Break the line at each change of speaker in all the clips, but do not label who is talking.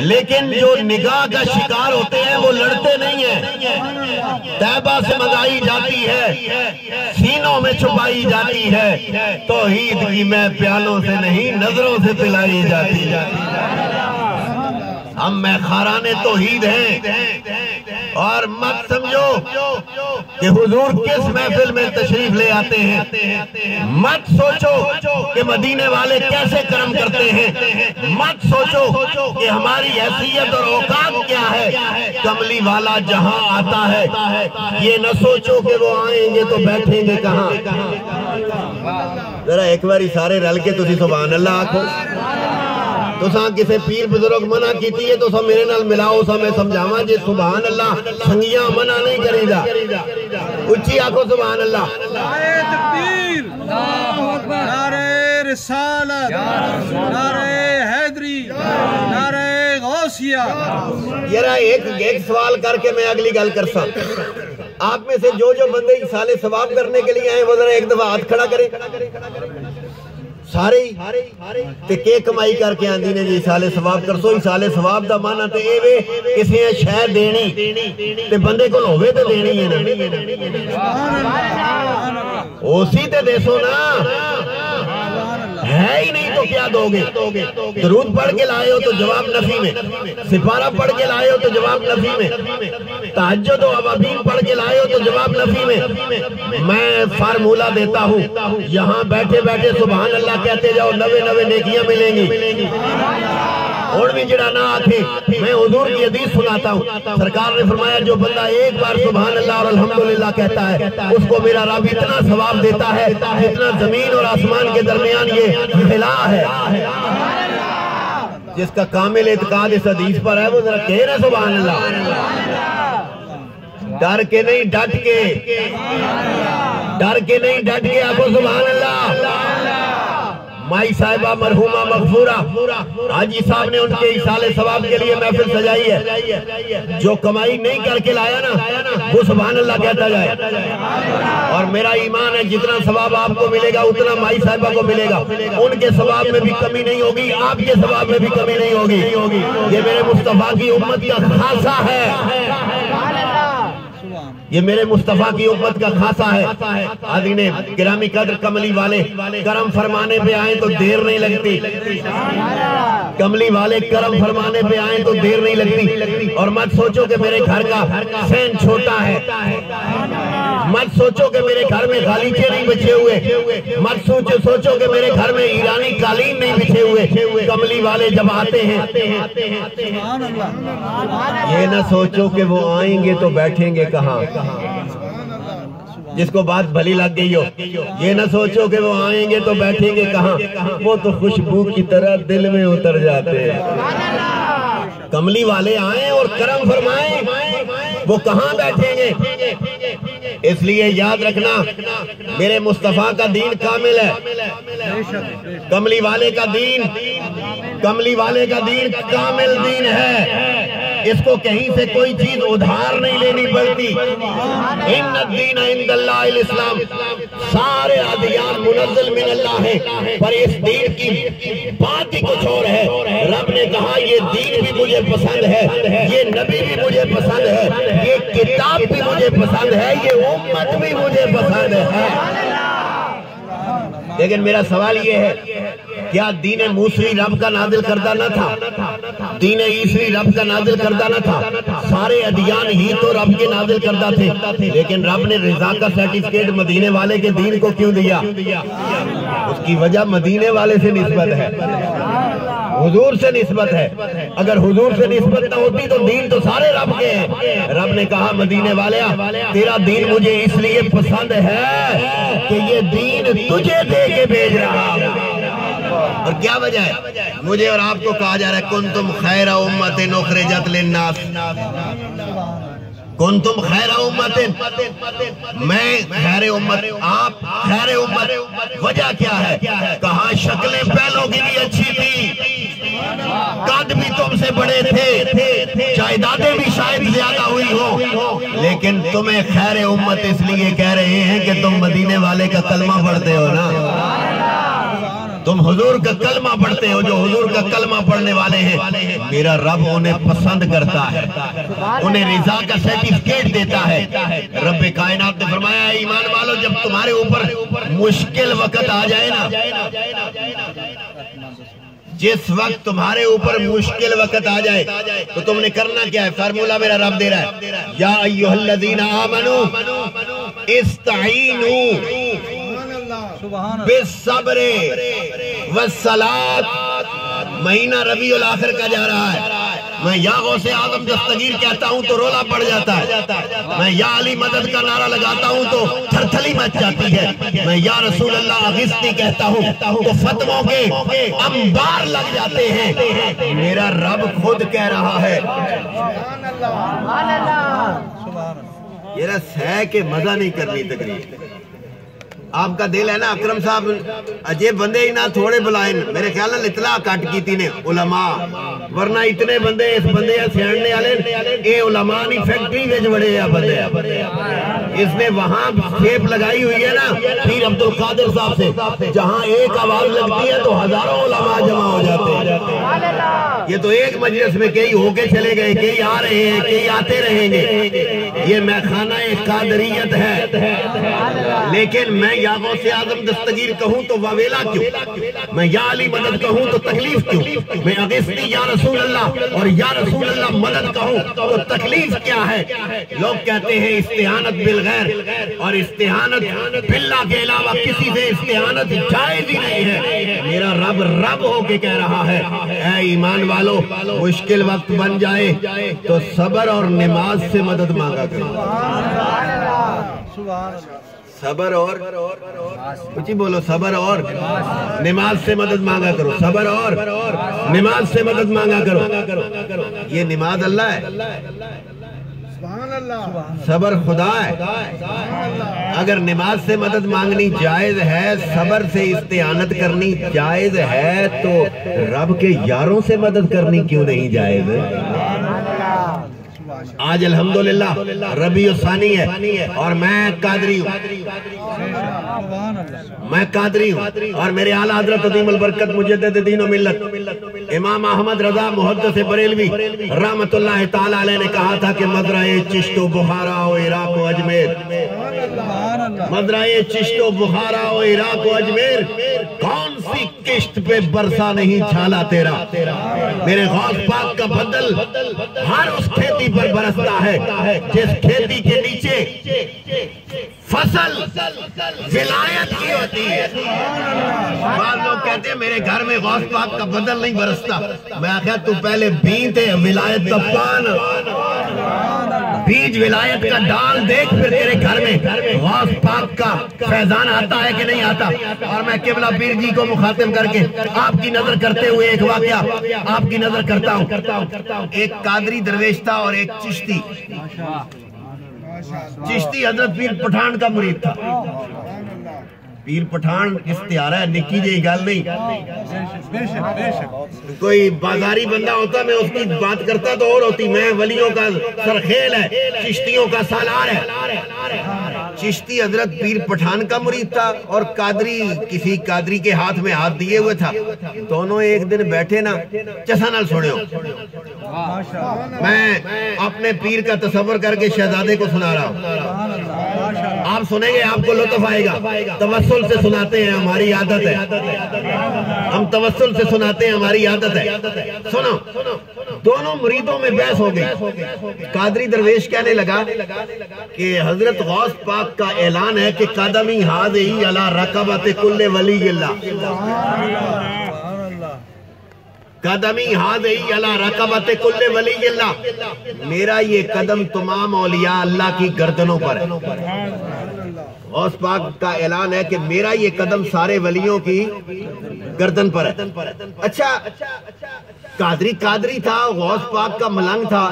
لیکن جو نگاہ کا شکار ہوتے ہیں وہ لڑتے نہیں ہیں. طیبہ سے منگائی جاتی ہے, سینوں میں چھپائی جاتی ہے, توحید کی میں پیالوں سے نہیں نظروں سے پلائی جاتی ہے. ہم میخاران توحید ہیں. اور مت سمجھو کہ حضور کس محفل میں تشریف لے آتے ہیں, مت سوچو کہ مدینے والے کیسے کرم کرتے ہیں, مت سوچو کہ ہماری حیثیت اور اوقات کیا ہے. کملی والا جہاں آتا ہے یہ نہ سوچو کہ وہ آئیں گے تو بیٹھیں گے کہاں. ذرا ایک باری سارے رل کے تسی سبحان اللہ آکھو. تو ساں کسے پیر بزرگ منع کیتی ہے تو ساں میرے نال ملاؤ, ساں میں سمجھاواں جے سبحان اللہ سنگیاں منع نہیں کریں دا. اچھی آکھو سبحان اللہ.
نعرہ تکبیر, نعرہ رسالت, نعرہ حیدری, نعرہ غوثیہ.
یرا ایک سوال کر کے میں اگلی گل کرساں. آپ میں سے جو بندے ایصال ثواب کرنے کے لیے آئے وہ ذرا ایک دفعہ ہاتھ کھڑا کریں. سارے تے کے کمائی کر کے آندی نے جی ایصال ثواب کرسو. ایصال ثواب دا معنی تے اے وے کسے شے دینی تے بندے کول ہوے تے دینی ہے نا, اسی تے دیسو نا. ہے ہی نہیں تو کیا دو گے. درود پڑھ کے لائے ہو تو جواب نفی میں, سپارہ پڑھ کے لائے ہو تو جواب نفی میں, تہجد و اوابین پڑھ کے لائے ہو تو جواب نفی میں. میں فارمولہ دیتا ہوں, یہاں بیٹھے بیٹھے سبحان اللہ کہتے جاؤ, 99 نیکیاں ملیں گی. اور بھی جڑا نہ آکھے, میں حضور کی حدیث سناتا ہوں. سرکار نے فرمایا جو بندہ ایک بار سبحان اللہ اور الحمدللہ کہتا ہے اس کو میرا رب اتنا ثواب دیتا ہے جتنا زمین اور آسمان کے درمیان یہ خلا ہے. جس کا کامل اعتقاد اس حدیث پر ہے وہ ذرا کہے نا سبحان اللہ. ڈر کے نہیں ڈٹ کے, ڈر کے نہیں ڈٹ کے آکھو سبحان اللہ. مائی صاحبہ مرحومہ مغفورہ حاجی صاحب نے ان کے ایصال ثواب کے لیے محفل سجائی ہے. جو کمائی نہیں کر کے لایا نا وہ سبحان اللہ کہتا جائے. اور میرا ایمان ہے جتنا ثواب آپ کو ملے گا اتنا مائی صاحبہ کو ملے گا. ان کے ثواب میں بھی کمی نہیں ہوگی, آپ کے ثواب میں بھی کمی نہیں ہوگی. یہ میرے مصطفیٰ کی امت کا خاصہ ہے, یہ میرے مصطفیٰ کی امت کا خاصہ ہے. حاضرین گرامی قدر, کملی والے کرم فرمانے پہ آئیں تو دیر نہیں لگتی. کملی والے کرم فرمانے پہ آئیں تو دیر نہیں لگتی. اور مت سوچو کہ میرے گھر کا سین چھوٹا ہے, مت سوچو کہ میرے گھر میں غالیچے نہیں بچے ہوئے, مت سوچو کہ میرے گھر میں ایرانی قالین نہیں بچے ہوئے. کملی والے جب آتے ہیں یہ نہ سوچو کہ وہ آئیں گے تو بیٹھیں گے کہاں. جس کو بات بھلی لگ گئی ہو, یہ نہ سوچو کہ وہ آئیں گے تو بیٹھیں گے کہاں. وہ تو خوشبو کی طرح دل میں اتر جاتے ہیں. کملی والے آئیں اور کرم فرمائیں, وہ کہاں بیٹھیں گے. اس لیے یاد رکھنا میرے مصطفیٰ کا دین کامل ہے. کملی والے کا دین, کملی والے کا دین کامل دین ہے. اس کو کہیں سے کوئی چیز ادھار نہیں لینی پڑتی. ان الدین عند اللہ الاسلام, سارے ادیان منزل من اللہ ہیں, پر اس دین کی بات ہی کچھ اور ہے. رب نے کہا یہ دین بھی مجھے پسند ہے, یہ نبی بھی مجھے پسند ہے, یہ کتاب بھی مجھے پسند ہے, یہ امت بھی مجھے پسند ہے. لیکن میرا سوال یہ ہے, کیا دین موسوی رب کا نازل کردہ نہ تھا؟ دین عیسوی رب کا نازل کردہ نہ تھا؟ سارے ادیان ہی تو رب کے نازل کردہ تھے, لیکن رب نے رضا کا سرٹیفکیٹ مدینے والے کے دین کو کیوں دیا؟ اس کی وجہ مدینے والے سے نسبت ہے, حضور سے نسبت ہے. اگر حضور سے نسبت نہ ہوتی تو دین تو سارے رب کے ہیں. رب نے کہا مدینے والے تیرا دین مجھے اس لیے پسند ہے کہ یہ دین تجھے دے کے بھیج رہا ہوں. اور کیا وجہ ہے؟ مجھے اور آپ کو کہا جا رہا ہے کنتم خیر امت اخرجت للناس, کنتم خیر امت, میں خیر امت, آپ خیر امت. وجہ کیا ہے؟ کہاں شکلیں پہلوں کی بھی اچھی تھی, قد بھی تم سے بڑے تھے, جائیدادیں بھی شاید زیادہ ہوئی ہو, لیکن تمہیں خیر امت اس لیے کہہ رہے ہیں کہ تم مدینے والے کا کلمہ پڑھتے ہو نا. تم حضور کا کلمہ پڑھتے ہو، جو حضور کا کلمہ پڑھنے والے ہیں میرا رب انہیں پسند کرتا ہے، انہیں رضا کا سرٹیفکیٹ دیتا ہے۔ رب کائنات نے فرمایا ایمان والو جب تمہارے اوپر مشکل وقت آ جائے نا، جس وقت تمہارے اوپر مشکل وقت آ جائے تو تم نے کرنا کیا ہے؟ فارمولا میرا رب دے رہا ہے، یا ایھا الذین آمنوا استعینوا بالصبر والصلاۃ۔ مہینہ ربیع الاخر کا جا رہا ہے، میں یا غوث اعظم دستگیر کہتا ہوں تو رولا پڑ جاتا ہے، میں یا علی مدد کا نعرہ لگاتا ہوں تو تھرتھلی مچ جاتی ہے، میں یا رسول اللہ اغثنی کہتا ہوں تو فتووں کے انبار لگ جاتے ہیں۔ میرا رب خود کہہ رہا ہے، یہ نا سہ کے مزہ نہیں کرنی تقریر۔ آپ کا دل ہے نا اکرم صاحب عجیب بندے ہی نہ تھوڑے بلائیں، میرے خیال میں اطلاع کٹ کی تھی نے علماء، ورنہ اتنے بندے اس بندے سیڑنے والے اے علماء نہیں فیکٹری وچ بڑے یا بندے، اس نے وہاں کھیپ لگائی ہوئی ہے نا پیر عبد القادر صاحب سے، جہاں ایک آواز لگتی ہے تو ہزاروں علماء جمع ہو جاتے ہیں۔ یہ تو ایک مجلس میں کئی ہو کے چلے گئے، کئی آ رہے ہیں، کئی آتے رہیں گے، یہ میخانہ قادریت ہے۔ لیکن میں یا غوث اعظم دستگیر کہوں تو واویلا کیوں، میں یا علی مدد کہوں تو تکلیف کیوں، میں اغثنی یا رسول اللہ اور یا رسول اللہ مدد کہوں تو تکلیف کیا ہے؟ لوگ کہتے ہیں استعانت بالغیر، اور استعانت باللہ کے علاوہ کسی سے استعانت جائز ہی نہیں ہے۔ میرا رب رب ہو کے کہہ رہا ہے، اے ایمان والو مشکل وقت بن جائے تو صبر اور نماز سے مدد مانگا کرو۔ صبر اور کچھ ہی بولو، صبر اور نماز سے مدد مانگا کرو، صبر اور نماز سے مدد مانگا کرو۔ یہ نماز اللہ ہے، صبر خدا ہے۔ اگر نماز سے مدد مانگنی جائز ہے، صبر سے استعانت کرنی جائز ہے، تو رب کے یاروں سے مدد کرنی کیوں نہیں جائز ہے؟ آج الحمدللہ ربیع الثانی ہے اور میں قادری ہوں، اور میرے اعلیٰ حضرت عظیم البرکت مجدد دین و ملت امام احمد رضا محدث بریلوی رحمت اللہ تعالی علیہ نے کہا تھا کہ مزرعہ چشت و بخارا و عراق و اجمیر، مزرعہ چشت و بخارا و عراق و اجمیر، کون سی کشت پہ برسا نہیں چھالا تیرا؟ میرے غوث پاک کا بدل ہر اس کھیتی پر برستا ہے جس کھیتی کے نیچے فصل ولایت کی ہوتی ہے۔ بعض لوگ کہتے ہیں میرے گھر میں غوث پاک کا بدل نہیں برستا، میں آخیا تو پہلے بیج تے ولایت کا پان، بیج ولایت کا ڈال دیکھ، پھر تیرے گھر میں غوث پاک کا فیضان آتا ہے کہ نہیں آتا۔ اور میں قبلہ پیر جی کو مخاطب کر کے آپ کی نظر کرتے ہوئے ایک واقعہ آپ کی نظر کرتا ہوں۔ ایک قادری درویش تھا اور ایک چشتی، چشتی حضرت پیر پٹھان کا مرید تھا۔ پیر پٹھان استعارہ ہے، نکی جی گل نہیں، کوئی بازاری بندہ ہوتا میں اس کی بات کرتا تو اور ہوتی، میں ولیوں کا سرخیل ہے، چشتیوں کا سالار ہے۔ چشتی حضرت پیر پٹھان کا مرید تھا اور قادری کسی قادری کے ہاتھ میں ہاتھ دیے ہوئے تھا۔ دونوں ایک دن بیٹھے نا، چسا نال سنو، میں اپنے پیر کا تصور کر کے شہزادے کو سنا رہا ہوں، آپ سنیں گے آپ کو لطف آئے گا۔ توسل سے سناتے ہیں، ہماری عادت ہے، ہم توسل سے سناتے ہیں، ہماری عادت ہے۔ سنو، دونوں مریدوں میں بحث ہو گئی۔ قادری درویش کہنے لگا کہ حضرت غوث پاک کا اعلان ہے کہ قدمی ہاذہی علی رقبۃ کل ولی اللہ، قدمی ہاذہی علی رقبۃ کل ولی اللہ، میرا یہ قدم تمام اولیاء اللہ کی گردنوں پر ہے۔ غوث پاک کا اعلان ہے کہ میرا یہ قدم سارے ولیوں کی گردن پر ہے۔ اچھا، قادری تھا، غوث پاک کا ملنگ تھا،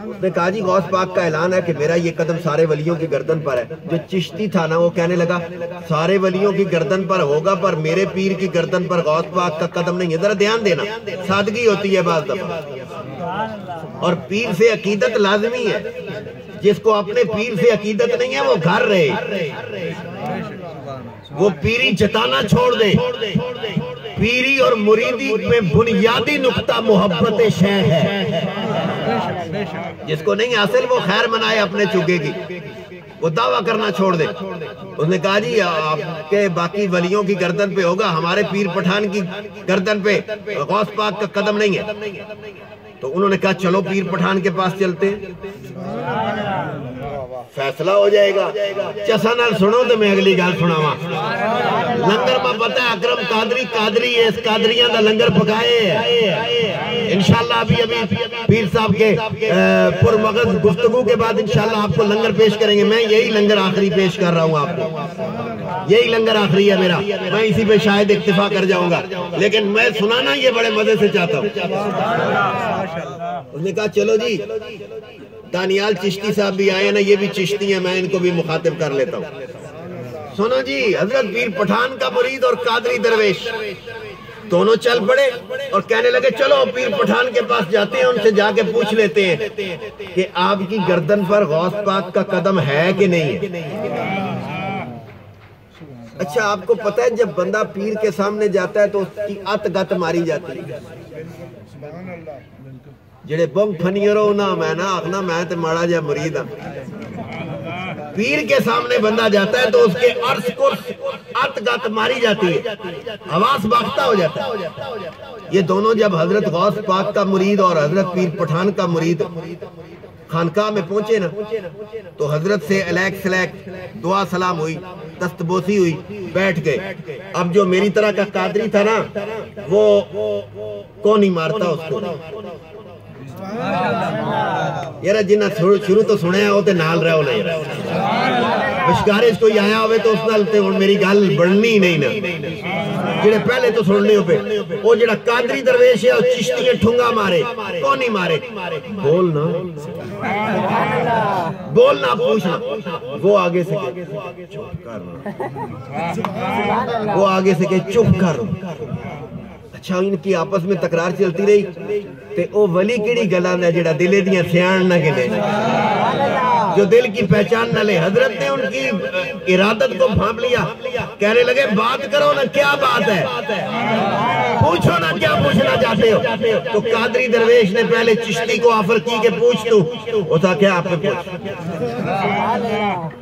اس نے کہا جی غوث پاک کا اعلان ہے کہ میرا یہ قدم سارے ولیوں کی گردن پر ہے۔ جو چشتی تھا نا وہ کہنے لگا سارے ولیوں کی گردن پر ہوگا پر میرے پیر کی گردن پر غوث پاک کا قدم نہیں ہے۔ ذرا دھیان دینا، سادگی ہوتی ہے بعض دفعہ، اور پیر سے عقیدت لازمی ہے۔ جس کو اپنے پیر سے عقیدت نہیں ہے وہ گھر رہے، وہ پیری جتانا چھوڑ دے. پیری اور مریدی میں بنیادی نقطہ محبت شیخ ہے. جس کو نہیں حاصل وہ خیر منائے اپنے چگے کی, وہ دعویٰ کرنا چھوڑ دے. اس نے کہا جی آپ کے باقی ولیوں کی گردن پہ ہوگا, ہمارے پیر پٹھان کی گردن پہ غوث پاک کا قدم نہیں ہے. تو انہوں نے کہا چلو پیر پٹھان کے پاس چلتے, فیصلہ ہو جائے گا. چسا نال سنو تو میں اگلی گل سناواں. لنگر میں پتہ ہے اکرم قادری ہے, اس قادریاں دا لنگر پکائے. انشاءاللہ ابھی پیر صاحب کے پرمغز گفتگو کے بعد انشاءاللہ آپ کو لنگر پیش کریں گے. میں یہی لنگر آخری پیش کر رہا ہوں آپ کو, یہی لنگر آخری ہے میرا. میں اسی پہ شاید اکتفا کر جاؤں گا, لیکن میں سنانا یہ بڑے مزے سے چاہتا ہوں. اس نے کہا چلو جی دانیال چشتی صاحب بھی آئے نا, یہ بھی چشتی ہیں, میں ان کو بھی مخاطب کر لیتا ہوں. سنو جی, حضرت پیر پٹھان کا مرید اور قادری درویش دونوں چل پڑے اور کہنے لگے چلو پیر پٹھان کے پاس جاتے ہیں, ان سے جا کے پوچھ لیتے ہیں کہ آپ کی گردن پر غوث پاک کا قدم ہے کہ نہیں ہے. اچھا آپ کو پتہ ہے جب بندہ پیر کے سامنے جاتا ہے تو اس کی ات گت ماری جاتی ہے. جڑے بنگ پھنیرو نا میں نا آخنا میں تے ماڑا جا مرید ہاں. پیر کے سامنے بندہ جاتا ہے تو اس کے عرض کو ات گت ماری جاتی ہے, حواس باختہ ہو جاتا ہے. یہ دونوں جب حضرت غوث پاک کا مرید اور حضرت پیر پٹھان کا مرید خانقاہ میں پہنچے نا تو حضرت سے الیک سلیک دعا سلام ہوئی, دستبوسی ہوئی, بیٹھ گئے. اب جو میری طرح کا قادری تھا نا وہ کون ہی مارتا اس کو. یار جنہ شروع تو سنے ہو تے نال رہو نہیں, مشکارش کوئی آیا ہوئے تو اس نال تے میری گل بڑھنی نہیں نا. جڑے پہلے تو سننے ہو پہ وہ جڑا قادری درویش ہے چشتی ٹھنگا مارے, کون نہیں مارے, بولنا پوچھنا. وہ آگے سے چپ کرنا, وہ آگے سے کہ چپ کر. اچھا ان کی آپس میں تکرار چلتی رہی تے او ولی کیڑی گلاں دا جڑا دلے دیاں سیان نہ گلے, جو دل کی پہچان نہ لے. حضرت نے ان کی ارادت کو بھانپ لیا, کہنے لگے بات کرو نا, کیا بات ہے, پوچھو نا کیا پوچھنا چاہتے ہو. تو قادری درویش نے پہلے چشتی کو آفر کی کہ پوچھ تو, وہ تھا کیا آپ نے پوچھ.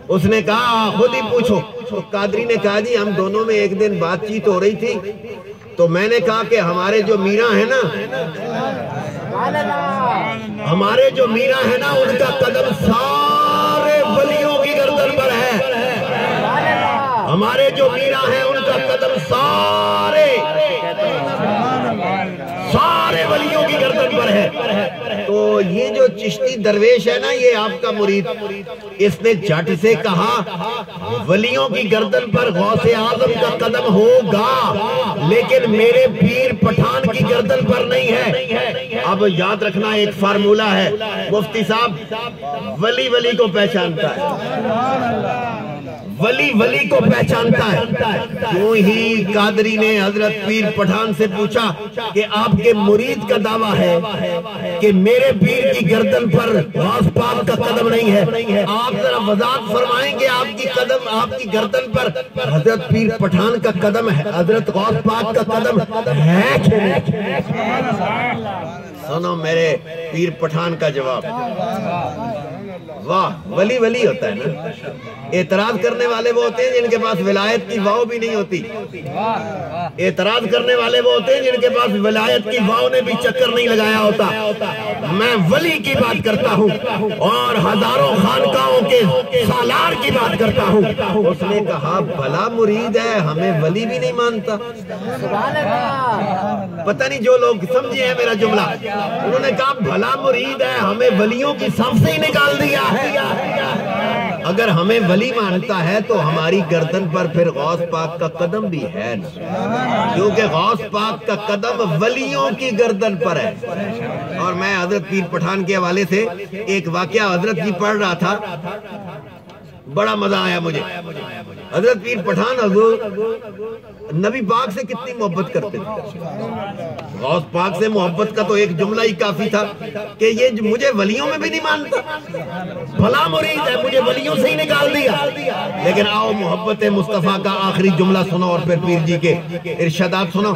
اس نے کہا خود ہی پوچھو. تو قادری نے کہا جی ہم دونوں میں ایک دن بات چیت ہو رہی تھی تو میں نے کہا کہ ہمارے جو میرا ہے نا, ہمارے جو میرا ہے نا ان کا قدم سارے ولیوں کی گردن پر ہے. ہمارے جو میرا ہے ان کا قدم سارے ولیوں کی گردن پر ہے. تو یہ جو چشتی درویش ہے نا یہ آپ کا مرید, اس نے جھٹ سے کہا ولیوں کی گردن پر غوث اعظم کا قدم ہوگا لیکن میرے پیر پٹھان کی گردن پر نہیں ہے. اب یاد رکھنا ایک فارمولہ ہے مفتی صاحب, ولی ولی کو پہچانتا ہے, ولی ولی کو پہچانتا ہے. کیوں ہی قادری نے حضرت پیر پٹھان سے پوچھا کہ آپ کے مرید کا دعویٰ ہے کہ میرے پیر کی گردن پر غوث پاک کا قدم نہیں ہے, آپ ذرا وضاحت فرمائیں کہ آپ کی گردن پر حضرت پیر پٹھان کا قدم ہے, حضرت غوث پاک کا قدم ہے کہ نہیں. سنو میرے پیر پٹھان کا جواب. واہ, ولی ولی ہوتا ہے نا. اعتراض کرنے والے وہ ہوتے ہیں جن کے پاس ولایت کی واو بھی نہیں ہوتی. اعتراض کرنے والے وہ ہوتے ہیں جن کے پاس ولایت کی واو نے بھی چکر نہیں لگایا ہوتا. میں ولی کی بات کرتا ہوں اور ہزاروں خانقاہوں کے سالار کی بات کرتا ہوں. اس نے کہا بھلا مرید ہے ہمیں ولی بھی نہیں مانتا. پتہ نہیں جو لوگ سمجھے ہیں میرا جملہ, انہوں نے کہا بھلا مرید ہے ہمیں ولیوں کی صف سے ہی نکال دیا ہے. اگر ہمیں ولی مانتا ہے تو ہماری گردن پر پھر غوث پاک کا قدم بھی ہے نا, کیونکہ غوث پاک کا قدم ولیوں کی گردن پر ہے. اور میں حضرت پیر پٹھان کے حوالے سے ایک واقعہ حضرت جی پڑھ رہا تھا, بڑا مزہ آیا مجھے. حضرت پیر پٹھان حضور نبی پاک سے کتنی محبت کرتے تھے. غوث پاک سے محبت کا تو ایک جملہ ہی کافی تھا کہ یہ مجھے ولیوں میں بھی نہیں مانتا, بھلا مرید ہے, مجھے ولیوں سے ہی نکال دیا. لیکن آؤ محبت مصطفیٰ کا آخری جملہ سنو اور پھر پیر جی کے ارشادات سنو.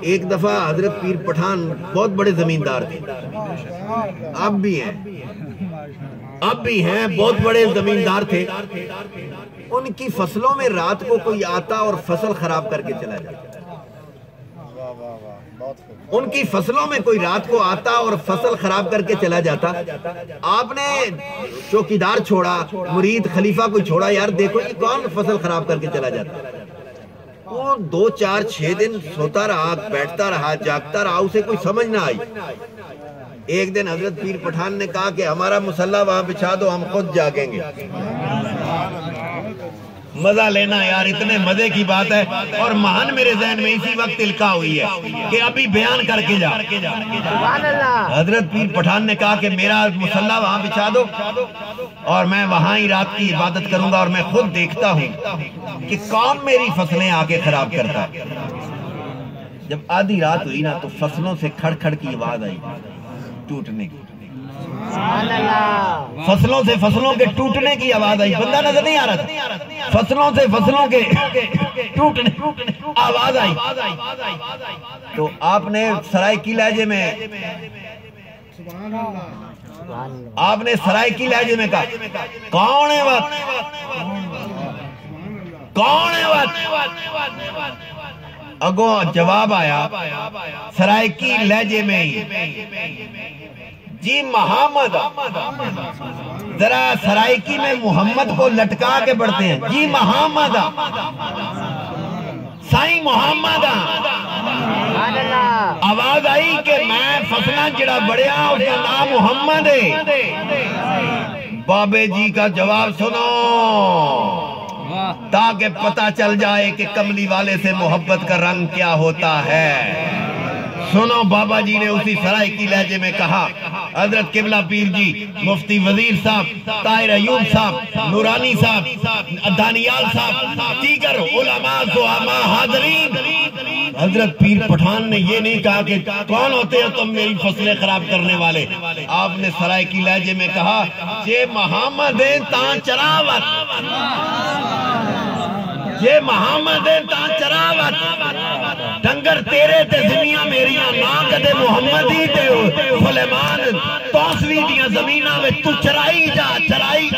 ایک دفعہ حضرت پیر پٹھان بہت بڑے زمیندار تھے, اب بھی ہیں, بہت بڑے زمیندار تھے. ان کی فصلوں میں رات کو کوئی آتا اور فصل خراب کر کے چلا جاتا. ان کی فصلوں میں کوئی رات کو آتا اور فصل خراب کر کے چلا جاتا. آپ نے چوکیدار چھوڑا, مرید خلیفہ کوئی چھوڑا, یار دیکھو یہ کون فصل خراب کر کے چلا جاتا. وہ 2 4 6 دن سوتا رہا, بیٹھتا رہا, جاگتا رہا, اسے کوئی سمجھ نہ آئی. ایک دن حضرت پیر پٹھان نے کہا کہ ہمارا مصلہ وہاں بچھا دو, ہم خود جاگیں گے. مزہ لینا یار, اتنے مزے کی بات ہے. اور مہان میرے ذہن میں اسی وقت القا ہوئی ہے کہ ابھی بیان کر کے جا. حضرت پیر پٹھان نے کہا کہ میرا مصلہ وہاں بچھا دو اور میں وہاں ہی رات کی عبادت کروں گا, اور میں خود دیکھتا ہوں کہ کون میری فصلیں آ کے خراب کرتا. جب آدھی رات ہوئی نا تو فصلوں سے کھڑ کھڑ کی آواز آئی ٹوٹنے کی. فصلوں سے فصلوں کے ٹوٹنے کی آواز آئی. بندہ نظر نہیں آ رہا تھا, فصلوں سے فصلوں کے ٹوٹنے آواز آئی. تو آپ نے سرائیکی لہجے میں کہا کون ہے وقت, کون ہے وقت. اگوں جواب آیا سرائیکی لہجے میں ہی, جی محمد. ذرا سرائیکی میں محمد کو لٹکا کے پڑھتے ہیں, جی محمد, سائیں محمد. آواز آئی کہ میں فصلہ جڑا بڑیا اس کا نام محمد ہے. بابے جی کا جواب سنو تاکہ پتہ چل جائے کہ کملی والے سے محبت کا رنگ کیا ہوتا ہے. سنو, بابا جی نے اسی سرائیکی لہجے میں کہا, حضرت قبلہ پیر جی, مفتی وزیر صاحب, طاہر ایوب صاحب, نورانی صاحب, دانیال صاحب, دیگر علماء زعماء حاضرین. حضرت پیر پٹھان نے یہ نہیں کہا کہ کون ہوتے ہو تم میری فصلیں خراب کرنے والے. آپ نے سرائیکی لہجے میں کہا جے محمد تاں چراوت, جے محمد تاں چراوت. ڈنگر تیرے تے زمیناں میریاں نا کدے محمد ہی تے سلیمان توسوی دیاں زمیناں وچ تو چرائی جا, چرائی.